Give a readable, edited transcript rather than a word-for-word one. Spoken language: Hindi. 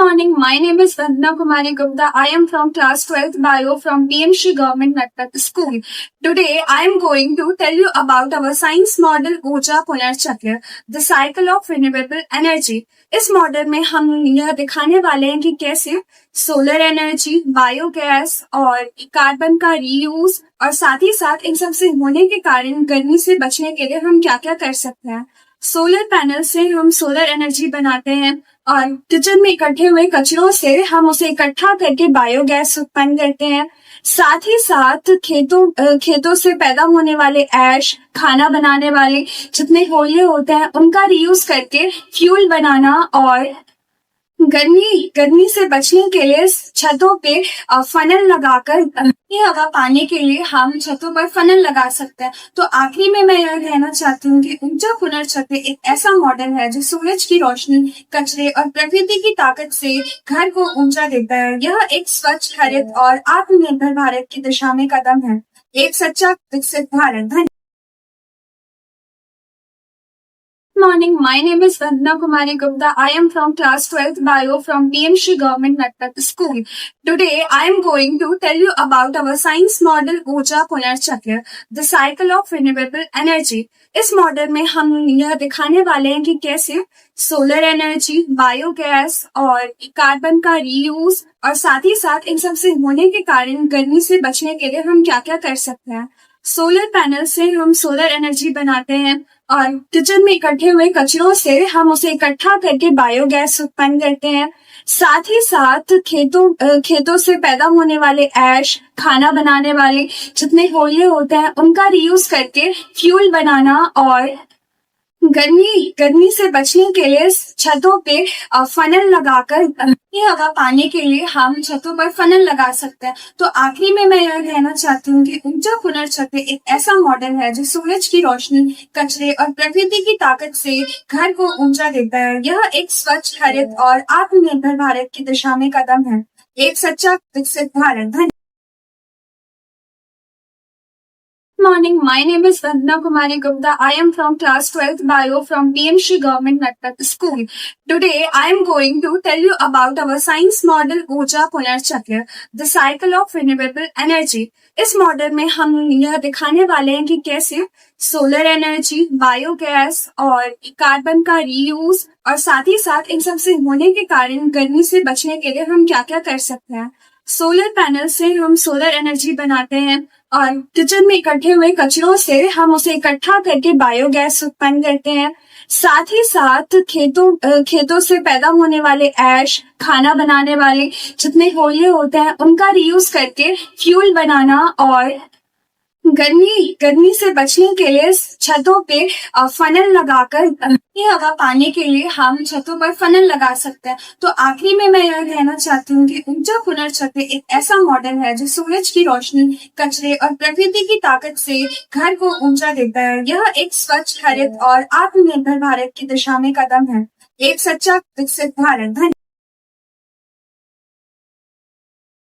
Morning. My name is Vandana Kumari Gupta. I am from class 12th Bio from PMC Government Nattak School. Today I am going to tell you about our science model ऊर्जा पुनर्चक्र, the cycle of renewable energy. इस मॉडल में हम यह दिखाने वाले हैं कि कैसे सोलर एनर्जी, बायोगैस और कार्बन का रीयूज और साथ ही साथ इन सब से होने के कारण गर्मी से बचने के लिए हम क्या क्या कर सकते हैं। सोलर पैनल से हम सोलर एनर्जी बनाते हैं और किचन में इकट्ठे हुए कचरों से हम उसे इकट्ठा करके बायोगैस उत्पन्न करते हैं। साथ ही साथ खेतों से पैदा होने वाले ऐश, खाना बनाने वाले जितने कोयले होते हैं उनका रीयूज करके फ्यूल बनाना और गर्मी से बचने के लिए छतों पे फनल लगाकर हवा पाने के लिए हम छतों पर फनल लगा सकते हैं। तो आखिरी में मैं यह कहना चाहती हूँ कि ऊर्जा पुनर्चक्र एक ऐसा मॉडल है जो सूरज की रोशनी, कचरे और प्रकृति की ताकत से घर को ऊर्जा देता है। यह एक स्वच्छ, हरित और आत्मनिर्भर भारत की दिशा में कदम है, एक सच्चा विकसित Bharat. Morning. My name is Vandana Kumari Gupta. I am from class 12th Bio from PMC Government Nattak School. Today I am going to tell you about our science model ऊर्जा पुनर्चक्र, the cycle of renewable energy. इस मॉडल में हम यह दिखाने वाले हैं कि कैसे सोलर एनर्जी, बायोगैस और कार्बन का रीयूज और साथ ही साथ इन सब से होने के कारण गर्मी से बचने के लिए हम क्या क्या कर सकते हैं। सोलर पैनल से हम सोलर एनर्जी बनाते हैं और किचन में इकट्ठे हुए कचरों से हम उसे इकट्ठा करके बायोगैस उत्पन्न करते हैं। साथ ही साथ खेतों से पैदा होने वाले ऐश, खाना बनाने वाले जितने कोयले होते हैं उनका रीयूज करके फ्यूल बनाना और गर्मी से बचने के लिए छतों पे फनल लगाकर हवा पाने के लिए हम छतों पर फनल लगा सकते हैं। तो आखिरी में मैं यह कहना चाहती हूँ कि ऊर्जा पुनर्चक्र एक ऐसा मॉडल है जो सूरज की रोशनी, कचरे और प्रकृति की ताकत से घर को ऊर्जा देता है। यह एक स्वच्छ, हरित और आत्मनिर्भर भारत की दिशा में कदम है, एक सच्चा विकसित Bharat. Morning. My name is Vandana Kumari Gupta. I am from class 12th Bio from PMC Government Nattak School. Today I am going to tell you about our science model ऊर्जा पुनर्चक्र, the cycle of renewable energy. इस मॉडल में हम यह दिखाने वाले हैं कि कैसे सोलर एनर्जी, बायोगैस और कार्बन का रीयूज और साथ ही साथ इन सब से होने के कारण गर्मी से बचने के लिए हम क्या क्या कर सकते हैं। सोलर पैनल से हम सोलर एनर्जी बनाते हैं और किचन में इकट्ठे हुए कचरों से हम उसे इकट्ठा करके बायोगैस उत्पन्न करते हैं। साथ ही साथ खेतों से पैदा होने वाले ऐश, खाना बनाने वाले जितने कोयले होते हैं उनका रीयूज करके फ्यूल बनाना और गर्मी से बचने के लिए छतों पे फनल लगाकर हवा पाने के लिए हम छतों पर फनल लगा सकते हैं। तो आखिरी में मैं यह कहना चाहती हूँ कि ऊर्जा पुनर्चक्र एक ऐसा मॉडल है जो सूरज की रोशनी, कचरे और प्रकृति की ताकत से घर को ऊर्जा देता है। यह एक स्वच्छ, हरित और आत्मनिर्भर भारत की दिशा में कदम है, एक सच्चा विकसित भारत।